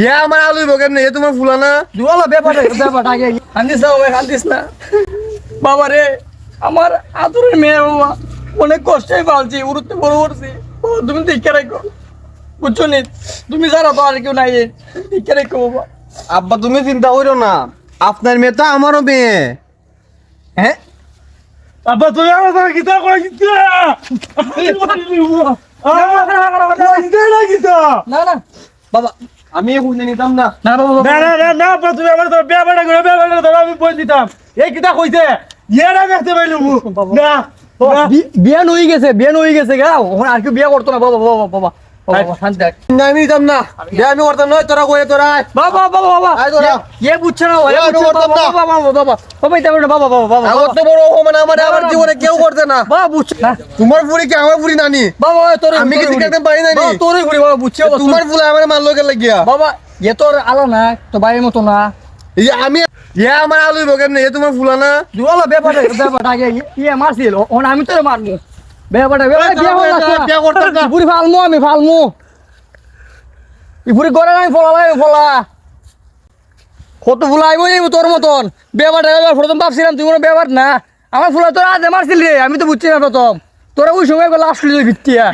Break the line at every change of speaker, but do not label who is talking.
ইয়া আমার আলু বকেন না, এ তোমার ফুলা না?
দুয়ালা ব্যাপারটা আগে কান্দিস না ভাই, কান্দিস না বাবা রে। আমার আদরের মেয়ে বাবা, অনেক কষ্টই পালছি, উড়তে বড় করছি। তুমি দেখে রাখো, বুঝছো নি? তুমি জানো তো আর কেউ নাই, দেখে রাখো বাবা।
আব্বা তুমি চিন্তা করো না, আপনার মেয়ে তো আমারও মেয়ে।
হ্যাঁ
আব্বা তুমি আমার সাথে গীতা করে গীতা
না না বাবা,
আমি বুঝে নিতাম না।
না বাবা
না না না না আব্বা তুমি আমার সাথে ব্যাপারটা করে ব্যাপারটা ধরো আমি বই দিতাম। এই গীতা কইছে ইয়েরা দেখতে পাইলু না
বিয়ান হয়ে গেছে গা, ওখানে আর কেউ বিয়ে করতো না বাবা বাবা বাবা বাবা, শান্তি থাক।
না, আমি নিতাম না, বিয়া আমি করতাম নয়, তোরা কয়ে তোরা আয়।
বাবা বাবা বাবা
আয় তোরা।
এ বুঝছে না ভাই, এ
আমি
বুঝছে না,
করতাম
বাবা
না।
বাবা বাবা বাবা বাবা এটা বলে বাবা বাবা বাবা
আমার তো বড় অপমান, আমার আমার জীবনে কেউ করতে না।
বাবা বুঝছে না
তোমার বুড়ি কি আমার বুড়ি নানি?
বাবা, তোর
আমি কি শিখাতে পারি না নি?
তোরই ঘুরি বাবা, বুঝছে বাবা,
তোমার ফুলা আমার মারলো কে লাগিয়া?
বাবা এ তোর আলো না, তো বাইরের মতো না।
এই যে আমি, ইয়া আমার আলু বকেন না, এ তোমার ফুলা না?
দুয়ালা ব্যাপারটা আগে ইয়ে মারছিল, ওখানে আমি তোর মারবো ব্যাপারটা
বিয়া করতাম না।
বুড়ি ফালমু, আমি ফালমু ই বুড়ি করে আমি ফলা কত ফুলা আইব তোর মতন। ব্যাপারটা প্রথম ভাবছিলাম তুই কোনো ব্যাপার না, আমার ফুলা তোর আজ মারছিল রে, আমি তো বুঝছি না প্রথম, তোরা ওই সময় লাস্ট ভিত্তিয়া